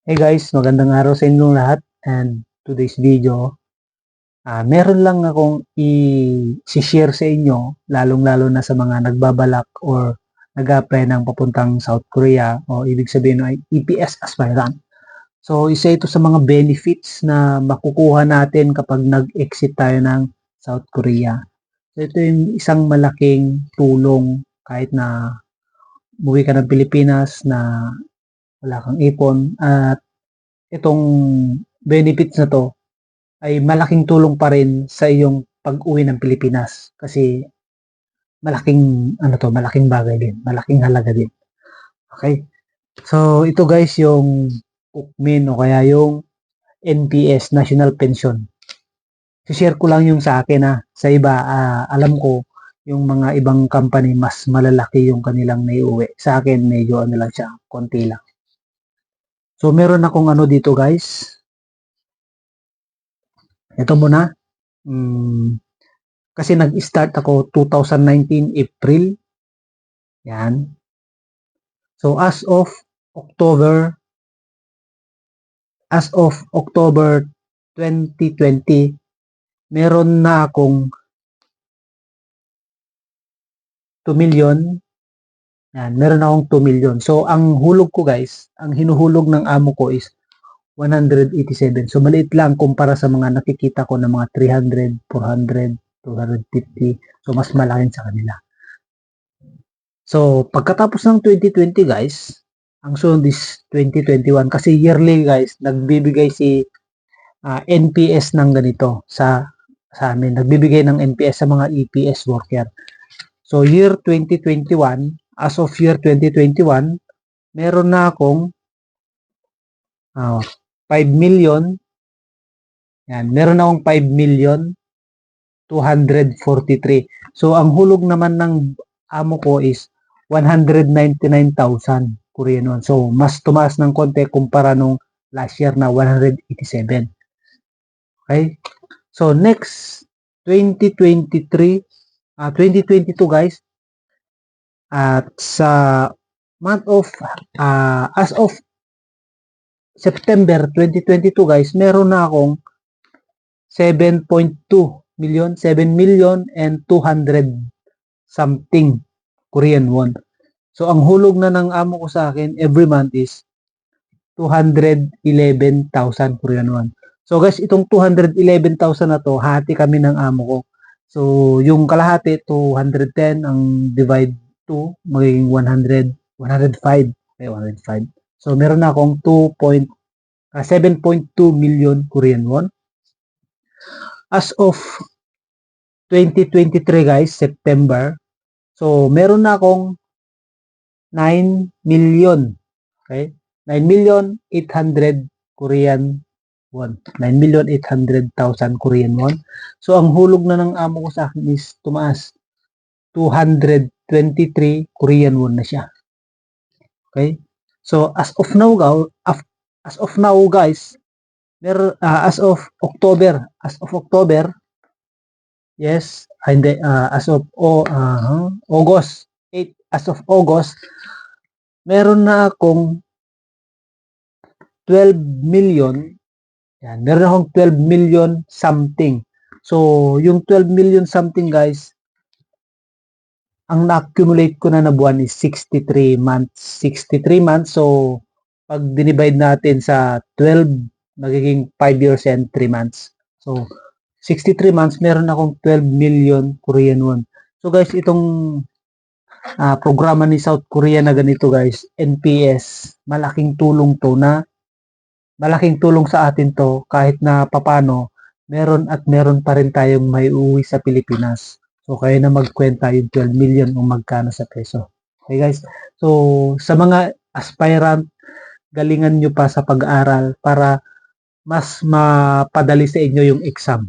Hey guys, magandang araw sa inyong lahat, and today's video, meron lang akong i-share sa inyo, lalong-lalo na sa mga nagbabalak or nag-apply ng papuntang South Korea o ibig sabihin ay EPS aspirant. So isa ito sa mga benefits na makukuha natin kapag nag-exit tayo ng South Korea. So ito yung isang malaking tulong kahit na umuwi ka ng Pilipinas na wala kang ipon, at itong benefits na to ay malaking tulong pa rin sa iyong pag-uwi ng Pilipinas kasi malaking bagay din, malaking halaga din. Okay? So ito guys yung UKMIN o kaya yung NPS, National Pension. I-share ko lang yung sa akin sa iba, alam ko yung mga ibang company mas malalaki yung kanilang naiuwi. Sa akin medyo lang siya, konti lang. So meron akong dito guys. Ito muna. Kasi nag-start ako 2019 April. Yan. So as of October 2020, meron na akong 2 million. Yan, meron akong 2 million. So ang hulog ko guys, ang hinuhulog ng amo ko is 187. So maliit lang kumpara sa mga nakikita ko na mga 300, 400, 250. So mas malaki sa kanila. So pagkatapos ng 2020 guys, ang sunod is 2021 kasi yearly guys, nagbibigay si NPS ng ganito sa amin. Nagbibigay ng NPS sa mga EPS worker. So year 2021, as of year 2021, meron na akong 5 million. Yan, meron akong 5 million 243. So ang hulog naman ng amo ko is 199,000 Korean won. So mas tumaas ng konti kumpara nung last year na 187. Okay? So next 2023, 2022 guys, at sa month of as of September 2022 guys, meron na akong 7.2 million, 7 million and 200 something Korean won. So ang hulog na ng amo ko sa akin every month is 211,000 Korean won. So guys, itong 211,000 na to, hati kami ng amo ko. So yung kalahati 210, ang divide 2 magiging 100, 105. Okay, 105. So meron na akong 7.2 million Korean won. As of 2023 guys, September, so meron na akong 9 million. Okay? 9,800,000 Korean won. 9,800,000 Korean won. So ang hulog na ng amo ko sa akin is tumaas 223 Korean won na siya. Okay? So as of now guys, as of October, yes, hindi, as of August 8, as of August, meron na akong 12 million. Yan, meron akong 12 million something. So, yung 12 million something guys, ang na-accumulate ko na buwan is 63 months. 63 months. So, pag dinivide natin sa 12, magiging 5 years and 3 months. So, 63 months, meron akong 12 million Korean won. So guys, itong programa ni South Korea na ganito guys, NPS, malaking tulong sa atin to, kahit na papano, meron pa rin tayong may uwi sa Pilipinas. So kayo na magkwenta yung 12 million o magkano sa peso. Okay guys, so sa mga aspirant, galingan nyo pa sa pag-aaral para mas mapadali sa inyo yung exam.